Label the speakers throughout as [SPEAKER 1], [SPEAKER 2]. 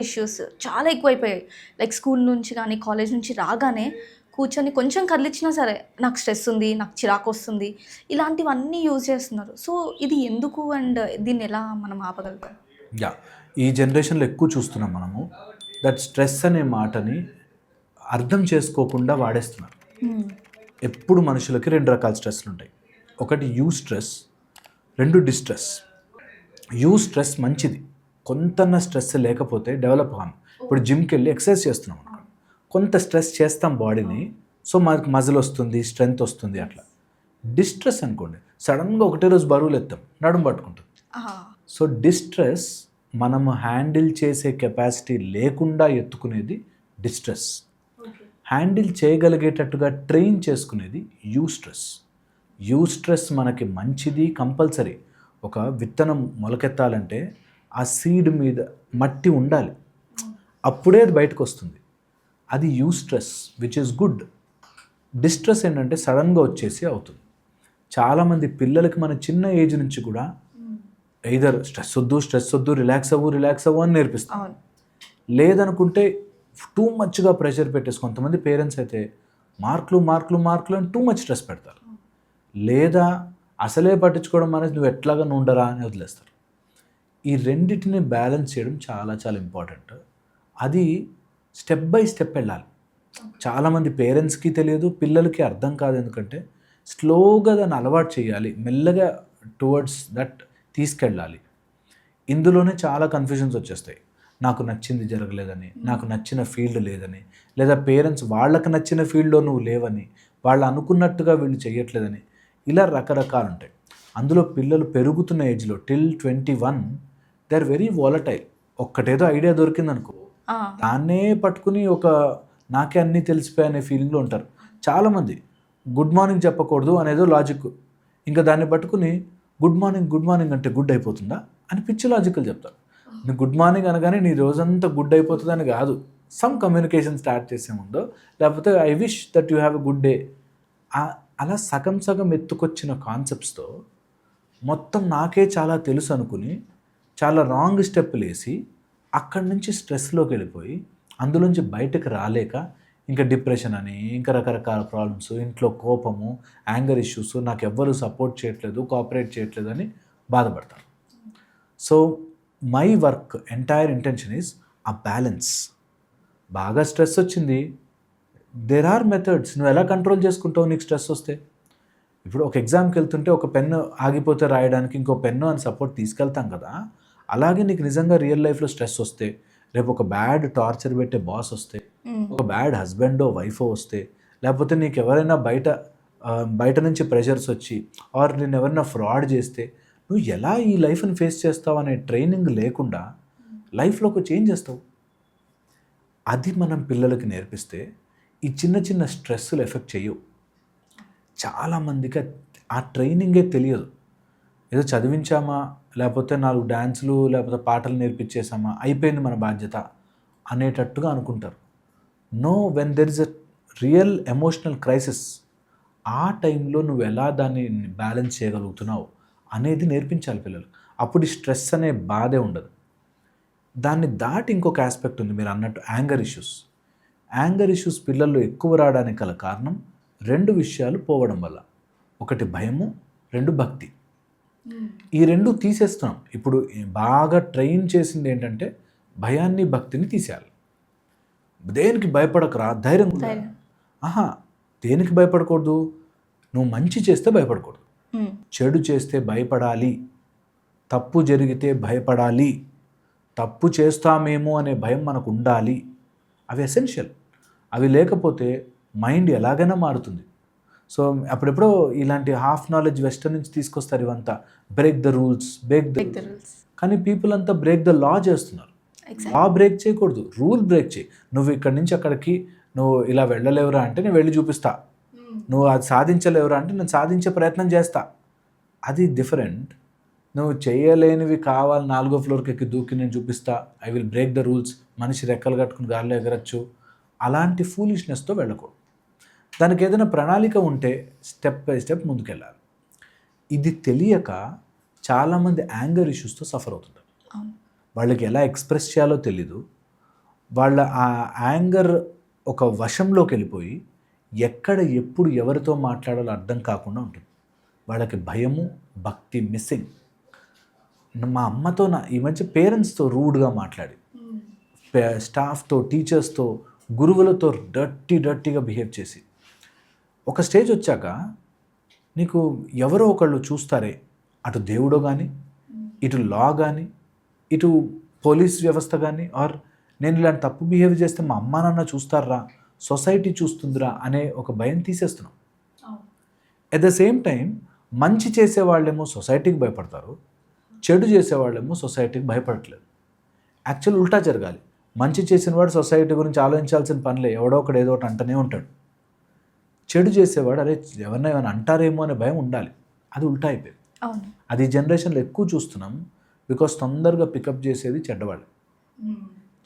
[SPEAKER 1] Issues చాలా ఎక్కువైపోయాయి. Like school నుంచి గానీ, కాలేజ్ నుంచి రాగానే కూర్చొని కొంచెం కదిలిచ్చినా సరే, నాకు స్ట్రెస్ ఉంది, నాకు చిరాకొస్తుంది, ఇలాంటివన్నీ యూజ్ చేస్తున్నారు. సో, ఇది ఎందుకు అండ్ దీన్నెలా మనం ఆపగలుగుతాం?
[SPEAKER 2] యాహ్! ఈ జనరేషన్‌లో ఎక్కువ చూస్తున్నాం మనము. దట్ స్ట్రెస్ అనే మాటని అర్థం చేసుకోకుండా వాడేస్తున్నారు.
[SPEAKER 1] హ్మ్.
[SPEAKER 2] ఎప్పుడు మనుషులకి 2 రకాల స్ట్రెస్‌లుంటాయి. ఒకటి స్ట్రెస్, 2 డిస్ట్రెస్. స్ట్రెస్ మంచిది. కొంతన్నా స్ట్రెస్ లేకపోతే డెవలప్ కాము. ఇప్పుడు జిమ్‌కెళ్ళి ఎక్సర్సైజ్ చేస్తున్నాం అనుకోండి. కొంత స్ట్రెస్ చేస్తాం బాడీని. సో, మనకు మజిల్ వస్తుంది, స్ట్రెంగ్త్ వస్తుంది అట్లా. డిస్ట్రెస్ అనుకోండి, సడెన్‌గా ఒకటే రోజు బరువులెత్తాం, నడుము పట్టుకుంటుంది.
[SPEAKER 1] ఆహా!
[SPEAKER 2] సో, డిస్ట్రెస్ మనము హ్యాండిల్ చేసే కెపాసిటీ లేకుండా ఎత్తుకునేది డిస్ట్రెస్. హ్యాండిల్ చేయగలిగేటట్టుగా ట్రైన్ చేసుకునేది యూస్ట్రెస్. యూస్ట్రెస్ మనకి మంచిది, కంపల్సరీ. ఒక విత్తనం మొలకెత్తాలంటే ఆ సీడ్ మీద మట్టి ఉండాలి, అప్పుడే అది బయటకు వస్తుంది. అది eustress which is good. Distress ఏంటంటే సడన్గా వచ్చేసి అవుతుంది. చాలామంది పిల్లలకి మన చిన్న ఏజ్ నుంచి కూడా ఎయిదర్ స్ట్రెస్ వద్దు, రిలాక్స్ అవ్వు అని నేర్పిస్తాం.
[SPEAKER 1] అవును.
[SPEAKER 2] లేదనుకుంటే టూ మచ్గా ప్రెషర్ పెట్టేసి కొంతమంది పేరెంట్స్ అయితే మార్కులు అని టూ మచ్ స్ట్రెస్ పెడతారు. లేదా అసలే పట్టించుకోవడం అనేది నువ్వు ఎట్లాగా ఉండరా అని వదిలేస్తారు. ఈ రెండింటిని బ్యాలెన్స్ చేయడం చాలా చాలా ఇంపార్టెంట్. అది స్టెప్ బై స్టెప్ వెళ్ళాలి. చాలామంది పేరెంట్స్కి తెలియదు, పిల్లలకి అర్థం కాదు. ఎందుకంటే స్లోగా దాన్ని అలవాటు చేయాలి, మెల్లగా టువర్డ్స్ దట్ తీసుకెళ్ళాలి. ఇందులోనే చాలా కన్ఫ్యూజన్స్ వచ్చేస్తాయి. నాకు నచ్చింది జరగలేదని, నాకు నచ్చిన ఫీల్డ్ లేదని, లేదా పేరెంట్స్ వాళ్ళకి నచ్చిన ఫీల్డ్లో నువ్వు లేవని, వాళ్ళు అనుకున్నట్టుగా వీళ్ళు చేయట్లేదని, ఇలా రకరకాలు ఉంటాయి. అందులో పిల్లలు పెరుగుతున్న ఏజ్లో till 21 they are very volatile. ఒక్కటేదో ఐడియా దొరికిందనుకో,
[SPEAKER 1] ఆ!
[SPEAKER 2] దాన్నే పట్టుకుని నాకే అన్నీ తెలిసిపోయాయనే ఫీలింగ్లో ఉంటారు. చాలామంది గుడ్ మార్నింగ్ చెప్పకూడదు అనేదో లాజిక్, ఇంకా దాన్ని పట్టుకుని గుడ్ మార్నింగ్ అంటే గుడ్ అయిపోతుందా అని పిచ్చి లాజికల్ చెప్తారు. నువ్వు గుడ్ మార్నింగ్ అనగానే నీ రోజంతా గుడ్ అయిపోతుందని కాదు. సమ్ కమ్యూనికేషన్ స్టార్ట్ చేసే ముందో, లేకపోతే I wish that you have a good day, అలా సగం ఎత్తుకొచ్చిన కాన్సెప్ట్స్తో మొత్తం నాకే చాలా తెలుసు అనుకుని చాలా రాంగ్ స్టెప్పులు వేసి అక్కడి నుంచి స్ట్రెస్లోకి వెళ్ళిపోయి అందులోంచి బయటకు రాలేక ఇంకా డిప్రెషన్ అని, ఇంకా రకరకాల ప్రాబ్లమ్స్, ఇంట్లో కోపము, యాంగర్ ఇష్యూస్, నాకు ఎవ్వరు సపోర్ట్ చేయట్లేదు, కోఆపరేట్ చేయట్లేదు అని బాధపడతారు. So my work entire intention is ఆ బ్యాలెన్స్. బాగా స్ట్రెస్ వచ్చింది, దేర్ ఆర్ మెథడ్స్. నువ్వు ఎలా కంట్రోల్ చేసుకుంటావు నీకు స్ట్రెస్ వస్తే? ఇప్పుడు ఒక ఎగ్జామ్కి వెళ్తుంటే ఒక పెన్ను ఆగిపోతే రాయడానికి ఇంకో పెన్ను అని సపోర్ట్ తీసుకెళ్తాం కదా. అలాగే నీకు నిజంగా రియల్ లైఫ్లో స్ట్రెస్ వస్తే, రేపు ఒక బ్యాడ్ టార్చర్ పెట్టే బాస్ వస్తే, ఒక బ్యాడ్ హస్బెండో వైఫో వస్తే, లేకపోతే నీకు ఎవరైనా బయట నుంచి ప్రెషర్స్ వచ్చి, ఆర్ నేను ఎవరైనా ఫ్రాడ్ చేస్తే, నువ్వు ఎలా ఈ లైఫ్ని ఫేస్ చేస్తావు అనే ట్రైనింగ్ లేకుండా లైఫ్లో ఒక చేంజ్ చేస్తావు. అది మనం పిల్లలకి నేర్పిస్తే ఈ చిన్న చిన్న స్ట్రెస్సులు ఎఫెక్ట్ చేయవు. చాలామందికి ఆ ట్రైనింగే తెలియదు. ఏదో చదివించామా, లేకపోతే 4 డ్యాన్సులు లేకపోతే పాటలు నేర్పించేసామా, అయిపోయింది మన బాధ్యత అనేటట్టుగా అనుకుంటారు. No, when there is a real emotional crisis, ఆ టైంలో నువ్వు ఎలా దాన్ని బ్యాలెన్స్ చేయగలుగుతున్నావు అనేది నేర్పించాలి పిల్లలు. అప్పుడు ఈ స్ట్రెస్ అనే బాధే ఉండదు. దాన్ని దాటి ఇంకొక ఆస్పెక్ట్ ఉంది, మీరు అన్నట్టు యాంగర్ ఇష్యూస్. యాంగర్ ఇష్యూస్ పిల్లల్లో ఎక్కువ రావడానికి గల కారణం 2 విషయాలు పోవడం వల్ల. ఒకటి భయము, 2 భక్తి. ఈ 2 తీసేస్తున్నాం. ఇప్పుడు బాగా ట్రైన్ చేసింది ఏంటంటే భయాన్ని, భక్తిని తీసేయాలి. దేనికి భయపడకరా, ధైర్యం ఉండాలి. దేనికి భయపడకూడదు? నువ్వు మంచి చేస్తే భయపడకూడదు, చెడు చేస్తే భయపడాలి, తప్పు జరిగితే భయపడాలి, తప్పు చేస్తామేమో అనే భయం మనకు ఉండాలి. అవి ఎసెన్షియల్. అవి లేకపోతే మైండ్ ఎలాగైనా మారుతుంది. సో అప్పుడెప్పుడో ఇలాంటి హాఫ్ నాలెడ్జ్ వెస్టర్న్ నుంచి తీసుకొస్తారు ఇవంతా, బ్రేక్ ద రూల్స్, కానీ పీపుల్ అంతా బ్రేక్ ద లా చేస్తున్నారు. లా బ్రేక్ చేయకూడదు, రూల్ బ్రేక్ చేయి. నువ్వు ఇక్కడి నుంచి అక్కడికి నువ్వు ఇలా వెళ్ళలేవురా అంటే నేను వెళ్ళి చూపిస్తా, నువ్వు అది సాధించలేవురా అంటే నేను సాధించే ప్రయత్నం చేస్తా. అది డిఫరెంట్. నువ్వు చేయలేనివి కావాలి, 4వ ఫ్లోర్కి ఎక్కి దూకి నేను చూపిస్తా, I will break the rules, మనిషి రెక్కలు కట్టుకుని గాల్లో ఎగరచ్చు, అలాంటి ఫూలిష్నెస్తో వెళ్ళకూడదు. దానికి ఏదైనా ప్రణాళిక ఉంటే స్టెప్ బై స్టెప్ ముందుకెళ్ళాలి. ఇది తెలియక చాలామంది యాంగర్ ఇష్యూస్తో సఫర్ అవుతుంటారు. వాళ్ళకి ఎలా ఎక్స్ప్రెస్ చేయాలో తెలీదు, వాళ్ళ ఆ యాంగర్ ఒక వశంలోకి వెళ్ళిపోయి ఎక్కడ ఎప్పుడు ఎవరితో మాట్లాడాలో అర్థం కాకుండా ఉంటుంది. వాళ్ళకి భయము, భక్తి మిస్సింగ్. మా అమ్మతో ఈ మధ్య పేరెంట్స్తో రూడ్గా మాట్లాడి, స్టాఫ్తో, టీచర్స్తో, గురువులతో డర్టీగా బిహేవ్ చేసి, ఒక స్టేజ్ వచ్చాక నీకు ఎవరో ఒకళ్ళు చూస్తారే, అటు దేవుడో కానీ, ఇటు లా కానీ, ఇటు పోలీస్ వ్యవస్థ కానీ, ఆర్ నేను ఇలాంటి తప్పు బిహేవ్ చేస్తే మా అమ్మ నాన్న చూస్తారా, సొసైటీ చూస్తుందిరా అనే ఒక భయం తీసేస్తున్నాం. ఎట్ ద సేమ్ టైం మంచి చేసేవాళ్ళేమో సొసైటీకి భయపడతారు, చెడు చేసేవాళ్ళేమో సొసైటీకి భయపడట్లేదు. యాక్చువల్ ఉల్టా జరగాలి. మంచి చేసిన వాడు సొసైటీ గురించి ఆలోచించాల్సిన పనిలే, ఎవడో ఒకడు ఏదో ఒకటి అంటనే ఉంటాడు. చెడు చేసేవాడు అరే ఎవరైనా ఏమైనా అంటారేమో అనే భయం ఉండాలి. అది ఉల్టా అయిపోయింది. అది జనరేషన్లో ఎక్కువ చూస్తున్నాం. బికాస్ తొందరగా పికప్ చేసేది చెడ్డవాళ్ళు.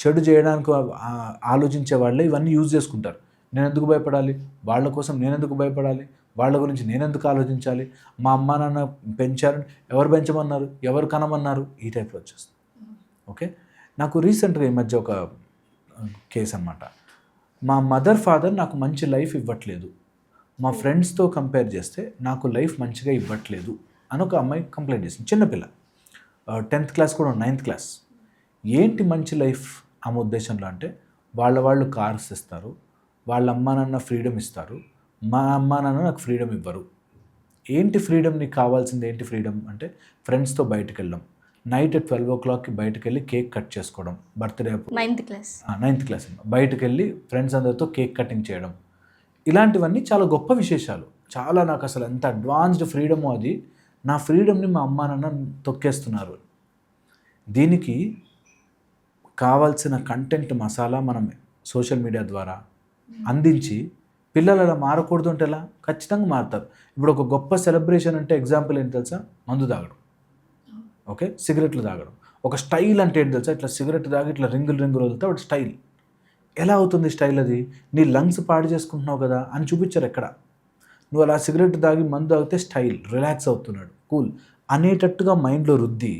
[SPEAKER 2] చెడు చేయడానికి ఆలోచించే వాళ్ళే ఇవన్నీ యూజ్ చేసుకుంటారు. నేను ఎందుకు భయపడాలి, వాళ్ళ కోసం నేను ఎందుకు భయపడాలి, వాళ్ళ గురించి నేను ఎందుకు ఆలోచించాలి, మా అమ్మ నాన్న పెంచారు, ఎవరు పెంచమన్నారు, ఎవరు కనమన్నారు, ఈ టైప్లో వచ్చేస్తుంది. ఓకే, నాకు రీసెంట్గా ఈ మధ్య ఒక కేసు అనమాట. మా మదర్ ఫాదర్ నాకు మంచి లైఫ్ ఇవ్వట్లేదు, మా ఫ్రెండ్స్తో కంపేర్ చేస్తే నాకు లైఫ్ మంచిగా ఇవ్వట్లేదు అని ఒక అమ్మాయి కంప్లైంట్ చేసింది. చిన్నపిల్ల, 10th క్లాస్ కూడా 9th క్లాస్. ఏంటి మంచి లైఫ్ ఆమె ఉద్దేశంలో అంటే, వాళ్ళు కార్స్ ఇస్తారు, వాళ్ళ అమ్మ నాన్న ఫ్రీడమ్ ఇస్తారు, మా అమ్మ నాన్న నాకు ఫ్రీడమ్ ఇవ్వరు. ఏంటి ఫ్రీడమ్, నీకు కావాల్సింది ఏంటి ఫ్రీడమ్ అంటే, ఫ్రెండ్స్తో బయటకు వెళ్ళడం, నైట్ 12 o'clockకి బయటకు వెళ్ళి కేక్ కట్ చేసుకోవడం, బర్త్డే 9th క్లాస్ బయటకు వెళ్ళి ఫ్రెండ్స్ అందరితో కేక్ కటింగ్ చేయడం, ఇలాంటివన్నీ చాలా గొప్ప విశేషాలు. చాలా నాకు అసలు ఎంత అడ్వాన్స్డ్ ఫ్రీడమో అది. నా ఫ్రీడమ్ని మా అమ్మ నాన్న తొక్కేస్తున్నారు. దీనికి కావాల్సిన కంటెంట్ మసాలా మనం సోషల్ మీడియా ద్వారా అందించి పిల్లలు అలా మారకూడదు అంటే ఎలా? ఖచ్చితంగా మారుతారు. ఇప్పుడు ఒక గొప్ప సెలబ్రేషన్ అంటే ఎగ్జాంపుల్ ఏంటి తెలుసా? మందు తాగడం, ఓకే, సిగరెట్లు తాగడం. ఒక స్టైల్ అంటే ఏంటి తెలుసా? ఇట్లా సిగరెట్ తాగి ఇట్లా రింగులు వదిలితే వాడు స్టైల్. ఎలా అవుతుంది స్టైల్? అది నీ లంగ్స్ పాడు చేసుకుంటున్నావు కదా అని చూపించారు ఎక్కడ. నువ్వు అలా సిగరెట్ తాగి మందు తాగితే స్టైల్, రిలాక్స్ అవుతున్నాడు, కూల్ అనేటట్టుగా మైండ్లో రుద్ది,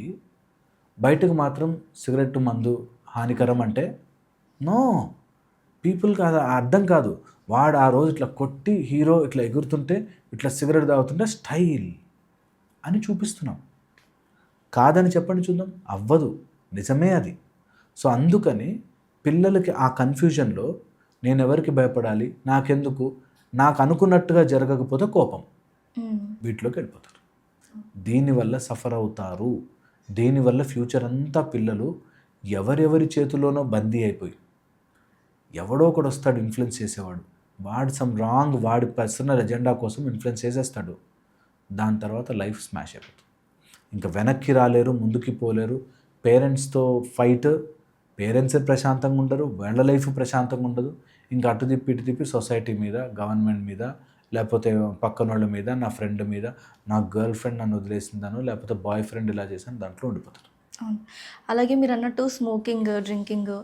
[SPEAKER 2] బయటకు మాత్రం సిగరెట్ మందు హానికరం అంటే నో, పీపుల్కి అది అర్థం కాదు. వాడు ఆ రోజు ఇట్లా కొట్టి హీరో ఇట్లా ఎగురుతుంటే, ఇట్లా సిగరెట్ తాగుతుంటే స్టైల్ అని చూపిస్తున్నాం. కాదని చెప్పండి చూద్దాం, అవ్వదు, నిజమే అది. సో అందుకని పిల్లలకి ఆ కన్ఫ్యూజన్లో నేను ఎవరికి భయపడాలి, నాకెందుకు, నాకు అనుకున్నట్టుగా జరగకపోతే కోపం, వీటిలోకి వెళ్ళిపోతారు. దీనివల్ల సఫర్ అవుతారు. దీనివల్ల ఫ్యూచర్ అంతా పిల్లలు ఎవరెవరి చేతిలోనో బందీ అయిపోయి, ఎవడో ఒకడు వస్తాడు ఇన్ఫ్లుయెన్స్ చేసేవాడు, వాడి పర్సనల్ ఎజెండా కోసం ఇన్ఫ్లుయెన్స్ చేసేస్తాడు. దాని తర్వాత లైఫ్ స్మాష్ అయిపోతుంది. ఇంకా వెనక్కి రాలేరు, ముందుకి పోలేరు. పేరెంట్స్తో ఫైట్, పేరెంట్సే ప్రశాంతంగా ఉండరు, వాళ్ళ లైఫ్ ప్రశాంతంగా ఉండదు. ఇంకా అటు తిప్పి ఇటు తిప్పి సొసైటీ మీద, గవర్నమెంట్ మీద, లేకపోతే పక్కన వాళ్ళ మీద, నా ఫ్రెండ్ మీద, నా గర్ల్ ఫ్రెండ్ నన్ను వదిలేసిందాను, లేకపోతే బాయ్ ఫ్రెండ్ ఇలా చేశాను, దాంట్లో ఉండిపోతారు.
[SPEAKER 1] అవును. అలాగే మీరు అన్నట్టు స్మోకింగ్, డ్రింకింగ్